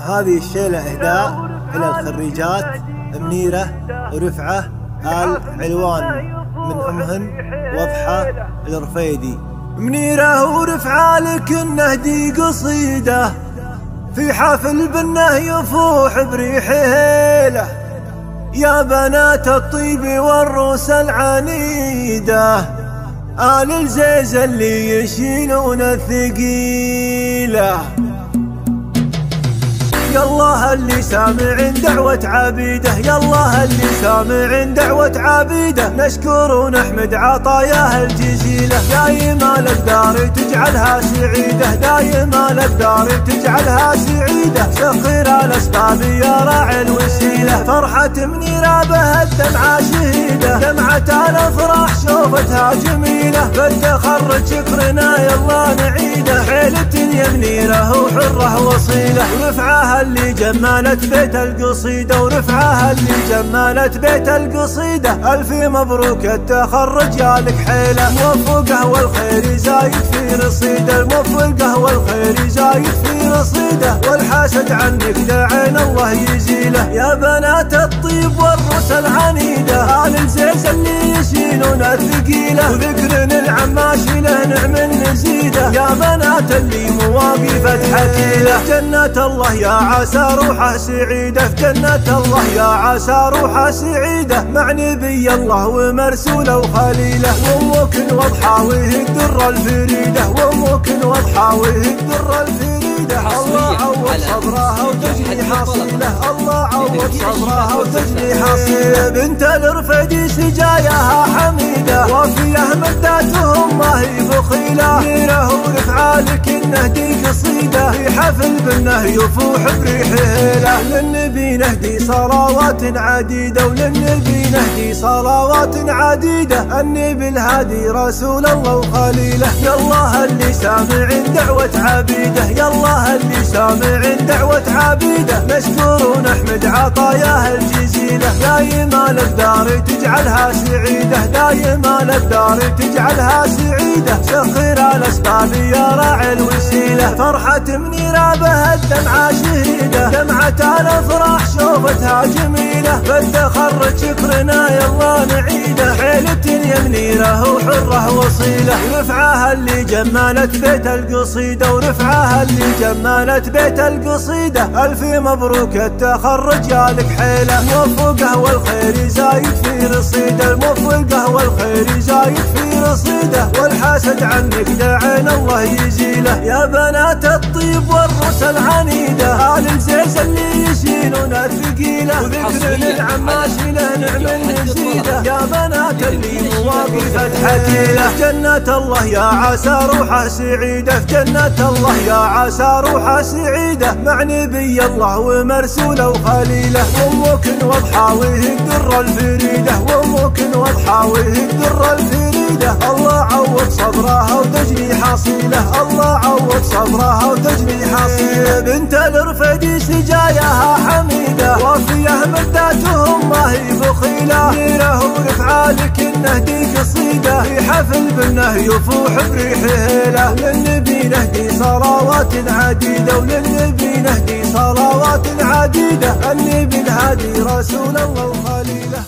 هذه الشيلة إهداء إلى الخريجات منيرة ورفعة آل علوان من أمهن وضحى الرفيدي. منيرة ورفعة لكن نهدي قصيدة في حفل بنه يفوح بريح هيله، يا بنات الطيب والروس العنيدة آل الزيز اللي يشيلون الثقيلة. يالله اللي سامع دعوة عبيده، يالله اللي سامع دعوة عبيده، نشكر ونحمد عطاياه الجزيلة. دايما الأقدار تجعلها سعيدة، دايما الأقدار تجعلها سعيدة، سخر الأسباب يا راعي الوسيلة. فرحة منيرة بها الدمعة شهيدة، دمعة الأفراح شوفتها جميلة، بالتخرج شكرنا يالله نعيده، حيلة يا منيرة وحرة وصيلة. ورفعها اللي جمالت بيت القصيدة، ورفعها اللي جمالت بيت القصيدة، ألف مبروك التخرج يالك حيلة. موفقه والخير زايد في رصيده، موفقه والخير زايد في رصيده، والحاسد عنك داعين الله يزيله. يا بنات الطيب والروس العنيدة آل الزيز اللي يشيلون الثقيلة، وذكر العماشي له نعم نزيده، يا بنات اللي مواقف حكيلة. جنة الله يا عسى روحه سعيدة، في جنة الله يا عسى روحه سعيدة، مع نبي الله ومرسوله وخليله. وامك وضحى وهي الدرة الفريدة، وامك وضحى وهي الدرة الفريدة، الله عوض صبرها وتجني حصيله، الله عوض صبرها وتجني حصيله. بنت الرفيدي سجاياها حميدة، وفيه مداتهم ما هي بخيلة، منيرة ورفعة لكن نهدي قصيدة، في حفل بنه يفوح بريح هيله. للنبي نهدي صلوات عديدة، وللنبي نهدي صلوات عديدة، النبي الهادي رسول الله وخليله. يالله اللي سامع دعوة عبيده، يالله اللي سامع دعوة عبيده، نشكر ونحمد عطاياه الجزيلة. دايما الأقدار تجعلها سعيدة، دايما الأقدار تجعلها سعيدة، سخر الأسباب يا راعي الوسيلة. فرحة منيرة بها الدمعة شهيدة، دمعة الأفراح شوفتها جميلة، بالتخرج شكرنا يالله نعيده، حيلة يا منيرة وحرة وصيلة. ورفعها اللي جمالت بيت القصيدة، ورفعها اللي جمالت بيت القصيدة، ألف مبروك التخرج يالك حيلة. موفقه والخير زايد في رصيده، موفقه والخير زايد في رصيده، والحاسد عنك داعين الله يزيله. يا بنات الطيب والروس العنيدة آل الزيز اللي يشيلون الثقيلة، وذكر العماشي له نعم نزيده، يا بنات اللي مواقف حكيلة. جنة الله يا عسى روحه سعيدة، في جنة الله يا عسى روحه سعيدة، مع نبي الله ومرسوله وخليله. وامك وضحى وهي الدرة الفريدة، وامك وضحى وهي الدرة الفريدة، الله عوض صبرها وتجني حصيله، الله عوض صبرها وتجني حصيله. بنت الرفيدي سجاياها حميدة، وفيه مداتهم ما هي بخيلة، منيرة ورفعة لكن نهدي قصيدة، في حفل بنه يفوح بريح هيله. للنبي نهدي صلوات عديدة، وللنبي نهدي صلوات عديدة، النبي الهادي رسول الله وخليله.